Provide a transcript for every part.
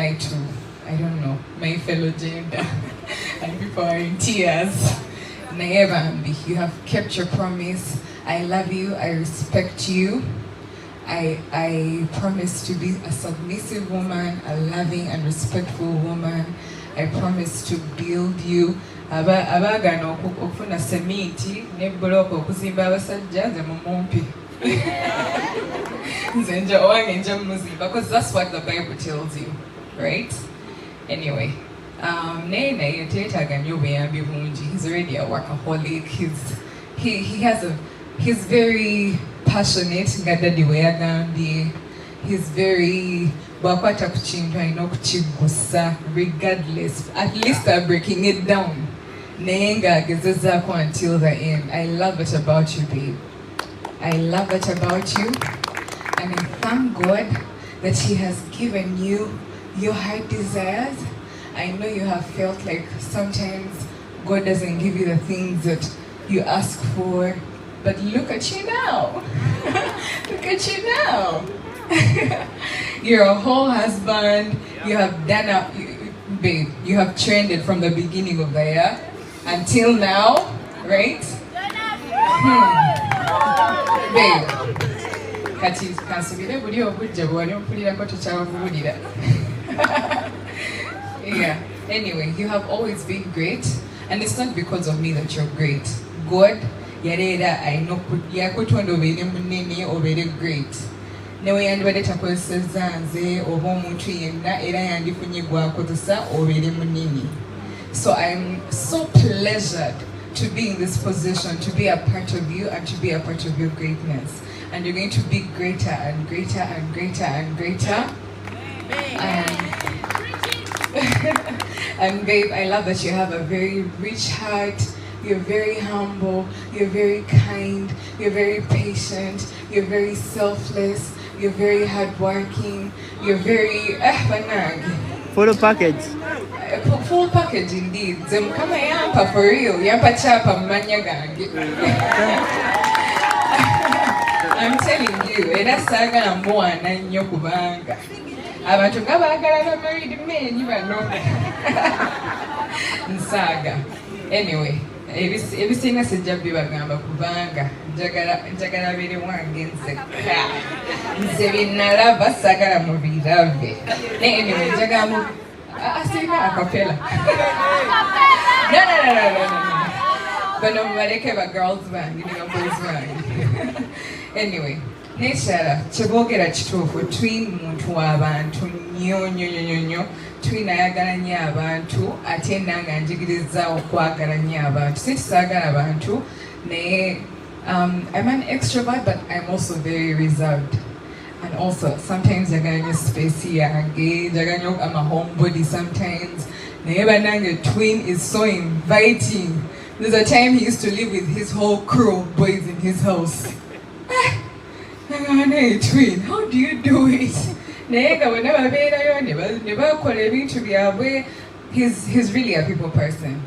lie to, I don't know, my fellow gender. And people are in tears. Naevambi, you have kept your promise. I love you, I respect you. I promise to be a submissive woman, a loving and respectful woman. I promise to build you. Abagana okufuna semiti ne block okuzimba abasajja ze mumumpi. Nzenja owange nja muzimba, because that's what the Bible tells you, right? Anyway, naye yetetaga nnyo buyambi bungi. He's already a workaholic. He's very passionate nga daddy we yagambye. He's very bwakwata ku kintu alina okukigusa regardless. At least I'm breaking it down. Naye ng'agezezaako until the end. I love it about you, babe. I love it about you. And I thank God that He has given you your heart desires. I know you have felt like sometimes God doesn't give you the things that you ask for. But look at you now. Look at you now. You're a whole husband. You have done babe, you have trended from the beginning of the year until now, right? Babe. Kati kansubire buli obujja bwali mpulirako tukyabuvubulira. Yeah. Anyway, you have always been great, and it's not because of me that you're great. God yarera ayina yakutonda obeere munene obeere great. Newe yandibadde takozesezza nze oba omuntu yenna era yandifunye gwakozesa obeere munene. So I'm so pleasured to be in this position, to be a part of you and to be a part of your greatness. And you're going to be greater and greater and greater and greater. And babe, I love that you have a very rich heart. You're very humble, you're very kind, you're very patient, you're very selfless, you're very hardworking, you're very full package. Full package indeed. Kama yampa for real, yampa chapa manya gange. I'm telling you, era sagala mwana nnyo kubanga abantu nga baagala ba married men bano. Nsaga. Anyway, ebisinga sijja bibagamba kubanga njagala biri wange nzekka. Nze binnalaba sagala mubirabe. Anyway, njagala mu asirika akapela. No. Bano mubaleke ba girls bange ne ba boys bange. Anyway, neshara kyeboogera kituufu twin muntu w'abantu nnyo twin ayagala nnyo abantu ate nanga njigiriza okwagala nnyo abantu. Si tisaagala abantu naye I'm an extrovert, but I'm also very reserved. And also sometimes njagala nnyo space yange, njagala nnyo I'm a homebody sometimes. Naye bannange twin is so inviting. There's a time he used to live with his whole crew of boys in his house. Hey, twin, how do you do it? He's really a people person.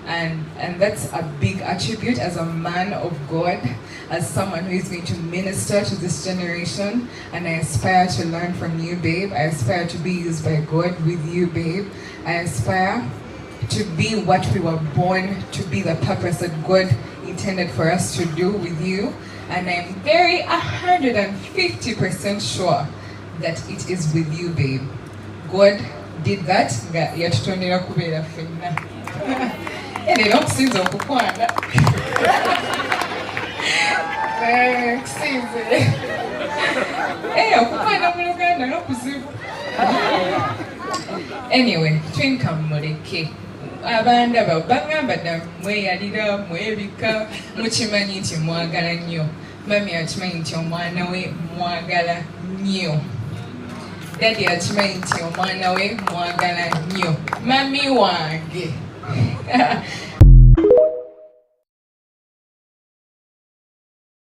And that's a big attribute as a man of God, as someone who is going to minister to this generation. And I aspire to learn from you, babe. I aspire to be used by God with you, babe. I aspire to be what we were born to be, the purpose that God intended for us to do with you. And I'm very 150% sure that it is with you, babe. God did that. Yatutondera kubeera ffenna. Era okusinza okukwana. Okusinze. Okukwana mu Luganda n'okuzibu. Anyway, twin kamuleke. Abandaba bagamba dda mweyalira mwebika mukimanyi nti mwagala nnyo. Mami akimanyi nti omwana we mwagala nnyo. Daddy akimanyi nti omwana we mwagala nnyo. Mami wange.